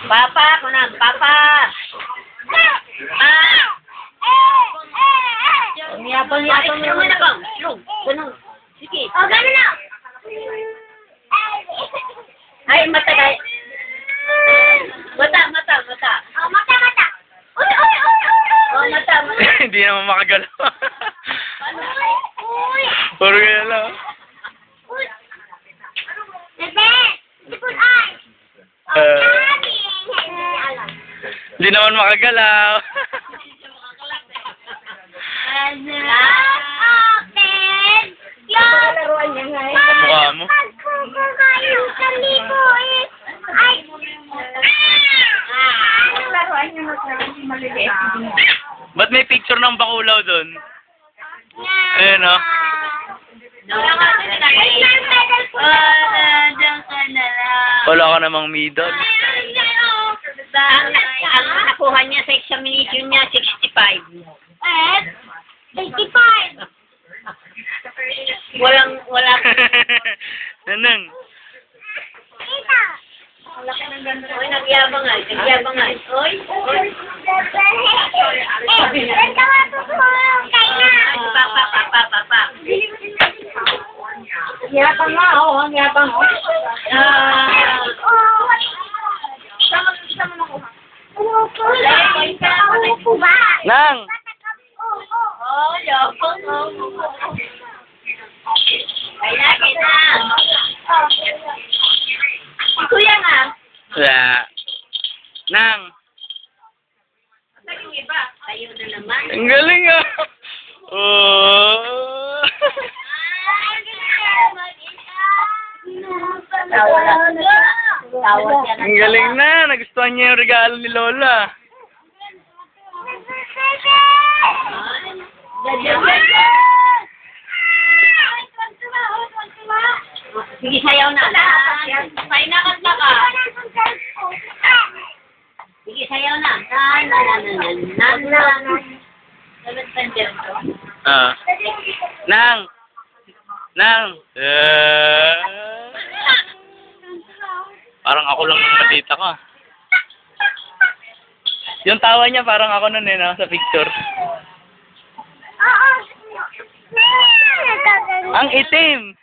Papa, ako na. Papa. Yabang-yabang mo na bang? Ganun. Sige. O, gano'n na. Ay, mata. Mata. O, mata. Uy. Oh, mata. Hindi naman makagalaw. Uy. Puro kaya lang. Uy. Bebe. Likod ay. O, Eh. sabi. Hindi alam. Hindi naman makagalaw. Open. Close. Laruan niya nga. Mukha mo. Pagkukuhayin sa libo eh. Ay. Laruan niya maliliit. Ba't may picture ng bakulaw doon? Ayun, oh. Diyan ka na lang. Wala ka namang middle. Ang nakuha niya sa examination niya, 65. 85. Wala. Nanang. Tita. Oy, nagyabang nga. Oy. Ba't ka matutulong kaya? Papa. Yabang nga, ang yabang. Nang! Yabang. Kaya kita. Kuya nga. Wala. Nang! Tayo na naman. Ang galing, ah! Oh! Tawa siya. Ang galing na! Nagustuhan niya yung regalo ni Lola. Sige, sayaw na. Say na kanta ka. Sige, sayaw na. Ah. Nang! Nang! Parang ako lang yung matita ka. Yung tawa niya parang ako nun eh, no? Sa picture. Ang itim!